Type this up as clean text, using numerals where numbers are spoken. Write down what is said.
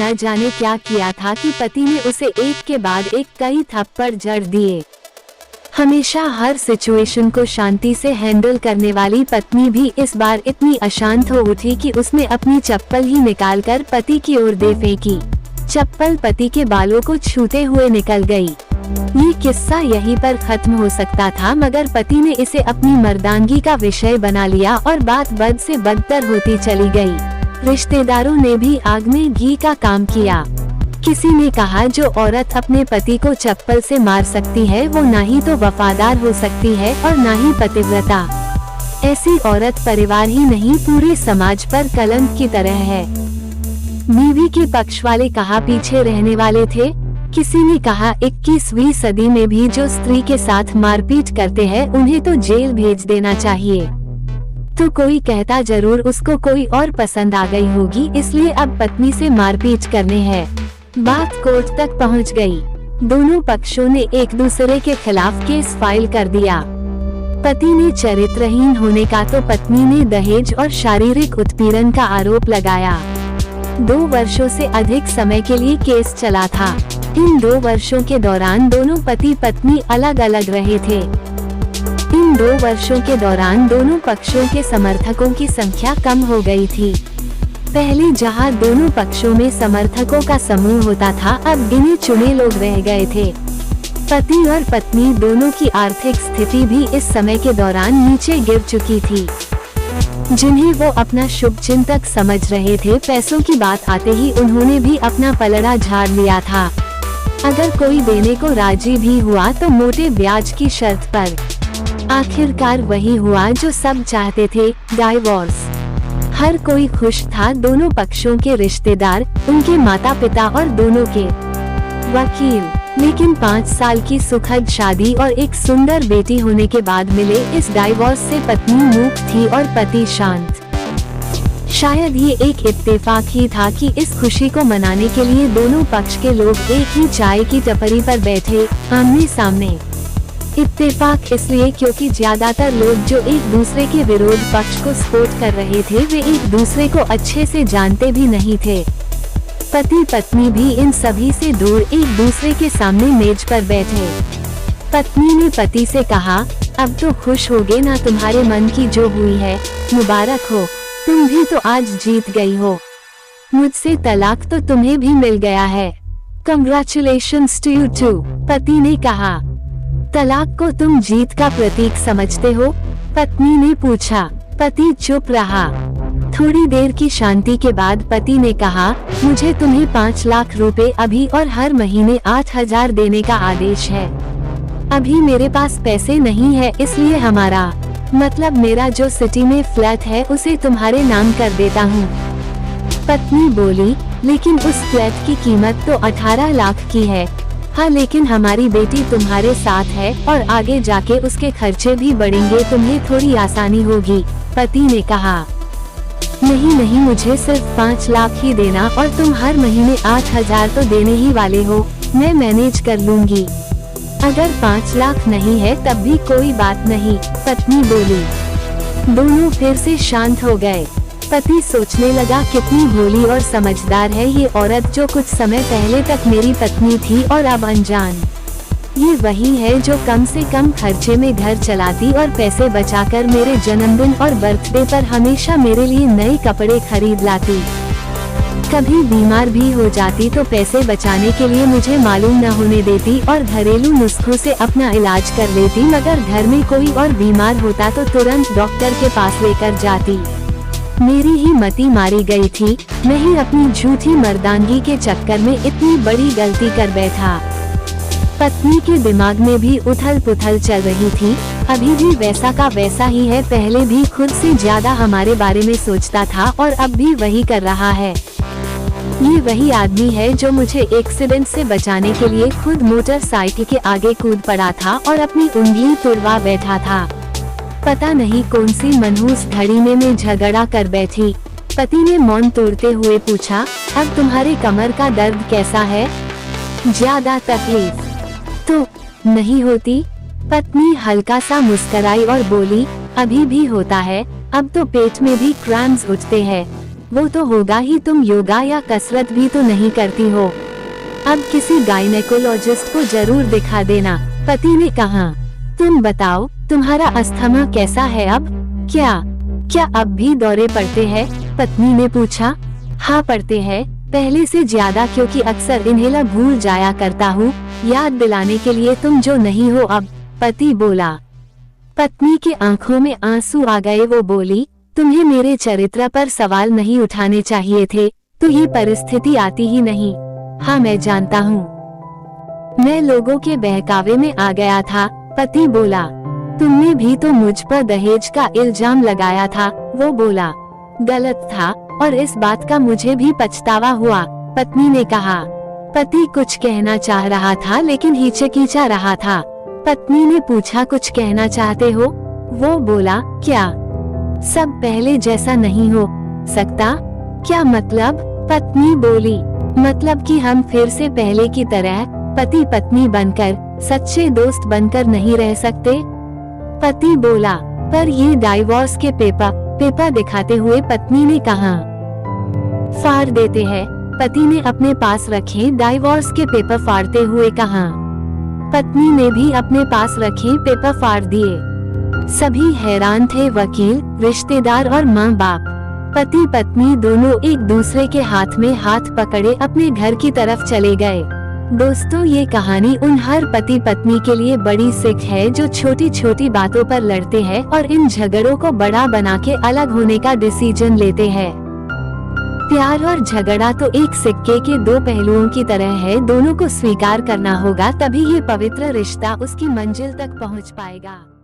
न जाने क्या किया था कि पति ने उसे एक के बाद एक कई थप्पड़ जड़ दिए। हमेशा हर सिचुएशन को शांति से हैंडल करने वाली पत्नी भी इस बार इतनी अशांत हो उठी कि उसने अपनी चप्पल ही निकालकर पति की ओर दे फेंकी। चप्पल पति के बालों को छूते हुए निकल गई। ये किस्सा यहीं पर खत्म हो सकता था, मगर पति ने इसे अपनी मर्दानगी का विषय बना लिया और बात बद से बदतर होती चली गई। रिश्तेदारों ने भी आग में घी का काम किया। किसी ने कहा जो औरत अपने पति को चप्पल से मार सकती है वो ना ही तो वफादार हो सकती है और ना ही पतिव्रता। ऐसी औरत परिवार ही नहीं पूरे समाज पर कलंक की तरह है। बीवी के पक्ष वाले कहाँ पीछे रहने वाले थे। किसी ने कहा 21वीं सदी में भी जो स्त्री के साथ मारपीट करते हैं उन्हें तो जेल भेज देना चाहिए। तो कोई कहता जरूर उसको कोई और पसंद आ गई होगी इसलिए अब पत्नी से मारपीट करने हैं। बात कोर्ट तक पहुंच गई। दोनों पक्षों ने एक दूसरे के खिलाफ केस फाइल कर दिया। पति ने चरित्रहीन होने का तो पत्नी ने दहेज और शारीरिक उत्पीड़न का आरोप लगाया। 2 वर्षों से अधिक समय के लिए केस चला था। इन 2 वर्षों के दौरान दोनों पति पत्नी अलग अलग रहे थे। इन 2 वर्षों के दौरान दोनों पक्षों के समर्थकों की संख्या कम हो गई थी। पहले जहां दोनों पक्षों में समर्थकों का समूह होता था, अब गिने चुने लोग रह गए थे। पति और पत्नी दोनों की आर्थिक स्थिति भी इस समय के दौरान नीचे गिर चुकी थी। जिन्हें वो अपना शुभचिंतक समझ रहे थे, पैसों की बात आते ही उन्होंने भी अपना पलड़ा झाड़ लिया था। अगर कोई देने को राजी भी हुआ तो मोटे ब्याज की शर्त पर। आखिरकार वही हुआ जो सब चाहते थे, डाइवोर्स। हर कोई खुश था, दोनों पक्षों के रिश्तेदार, उनके माता पिता और दोनों के वकील। लेकिन 5 साल की सुखद शादी और एक सुंदर बेटी होने के बाद मिले इस डाइवोर्स से पत्नी मूक थी और पति शांत। शायद ये एक इत्तेफाक ही था कि इस खुशी को मनाने के लिए दोनों पक्ष के लोग एक ही चाय की टपरी पर बैठे, आमने सामने। इत्तेफाक इसलिए क्योंकि ज्यादातर लोग जो एक दूसरे के विरोध पक्ष को सपोर्ट कर रहे थे वे एक दूसरे को अच्छे से जानते भी नहीं थे। पति पत्नी भी इन सभी से दूर एक दूसरे के सामने मेज पर बैठे। पत्नी ने पति से कहा, अब तो खुश होगे ना, तुम्हारे मन की जो हुई है, मुबारक हो, तुम भी तो आज जीत गई हो। मुझसे तलाक तो तुम्हें भी मिल गया है। Congratulations to you too. पति ने कहा, तलाक को तुम जीत का प्रतीक समझते हो? पत्नी ने पूछा। पति चुप रहा। थोड़ी देर की शांति के बाद पति ने कहा, मुझे तुम्हें 5 लाख रुपए अभी और हर महीने 8,000 देने का आदेश है। अभी मेरे पास पैसे नहीं है, इसलिए हमारा मतलब मेरा जो सिटी में फ्लैट है उसे तुम्हारे नाम कर देता हूँ। पत्नी बोली, लेकिन उस फ्लैट की कीमत तो 18 लाख की है। हाँ, लेकिन हमारी बेटी तुम्हारे साथ है और आगे जाके उसके खर्चे भी बढ़ेंगे, तुम्हें थोड़ी आसानी होगी। पति ने कहा, नहीं नहीं, मुझे सिर्फ 5 लाख ही देना और तुम हर महीने 8,000 तो देने ही वाले हो, मैं मैनेज कर लूंगी। अगर 5 लाख नहीं है तब भी कोई बात नहीं, पत्नी बोली। दोनों फिर से शांत हो गए। पति सोचने लगा, कितनी भोली और समझदार है ये औरत जो कुछ समय पहले तक मेरी पत्नी थी और अब अनजान। ये वही है जो कम से कम खर्चे में घर चलाती और पैसे बचाकर मेरे जन्मदिन और बर्थडे पर हमेशा मेरे लिए नए कपड़े खरीद लाती। कभी बीमार भी हो जाती तो पैसे बचाने के लिए मुझे मालूम न होने देती और घरेलू नुस्खों से अपना इलाज कर लेती, मगर घर में कोई और बीमार होता तो तुरंत डॉक्टर के पास लेकर जाती। मेरी ही मति मारी गई थी, मैं ही अपनी झूठी मर्दानगी के चक्कर में इतनी बड़ी गलती कर बैठा। पत्नी के दिमाग में भी उथल पुथल चल रही थी। अभी भी वैसा का वैसा ही है, पहले भी खुद से ज्यादा हमारे बारे में सोचता था और अब भी वही कर रहा है। ये वही आदमी है जो मुझे एक्सीडेंट से बचाने के लिए खुद मोटरसाइकिल के आगे कूद पड़ा था और अपनी उंगली तुड़वा बैठा था। पता नहीं कौन सी मनहूस घड़ी में मैं झगड़ा कर बैठी। पति ने मौन तोड़ते हुए पूछा, अब तुम्हारे कमर का दर्द कैसा है? ज्यादा तकलीफ तो नहीं होती? पत्नी हल्का सा मुस्कुराई और बोली, अभी भी होता है, अब तो पेट में भी क्रैम्स उठते हैं। वो तो होगा ही, तुम योगा या कसरत भी तो नहीं करती हो। अब किसी गायनेकोलॉजिस्ट को जरूर दिखा देना, पति ने कहा। तुम बताओ, तुम्हारा अस्थमा कैसा है अब? क्या अब भी दौरे पड़ते हैं? पत्नी ने पूछा। हाँ पड़ते हैं, पहले से ज्यादा, क्योंकि अक्सर इन्हेलर भूल जाया करता हूँ, याद दिलाने के लिए तुम जो नहीं हो अब, पति बोला। पत्नी के आंखों में आंसू आ गए। वो बोली, तुम्हें मेरे चरित्र पर सवाल नहीं उठाने चाहिए थे, तो ये परिस्थिति आती ही नहीं। हाँ मैं जानता हूँ, मैं लोगों के बहकावे में आ गया था, पति बोला। तुमने भी तो मुझ पर दहेज का इल्जाम लगाया था, वो बोला। गलत था और इस बात का मुझे भी पछतावा हुआ, पत्नी ने कहा। पति कुछ कहना चाह रहा था लेकिन हिचकिचा रहा था। पत्नी ने पूछा, कुछ कहना चाहते हो? वो बोला, क्या सब पहले जैसा नहीं हो सकता? क्या मतलब? पत्नी बोली, मतलब कि हम फिर से पहले की तरह पति पत्नी बनकर, सच्चे दोस्त बनकर नहीं रह सकते? पति बोला, पर ये डाइवोर्स के पेपर दिखाते हुए पत्नी ने कहा। फाड़ देते हैं, पति ने अपने पास रखे डाइवोर्स के पेपर फाड़ते हुए कहा। पत्नी ने भी अपने पास रखे पेपर फाड़ दिए। सभी हैरान थे, वकील, रिश्तेदार और माँ बाप। पति पत्नी दोनों एक दूसरे के हाथ में हाथ पकड़े अपने घर की तरफ चले गए। दोस्तों, ये कहानी उन हर पति पत्नी के लिए बड़ी सीख है जो छोटी छोटी बातों पर लड़ते हैं और इन झगड़ों को बड़ा बना के अलग होने का डिसीजन लेते हैं। प्यार और झगड़ा तो एक सिक्के के दो पहलुओं की तरह है, दोनों को स्वीकार करना होगा, तभी ये पवित्र रिश्ता उसकी मंजिल तक पहुंच पाएगा।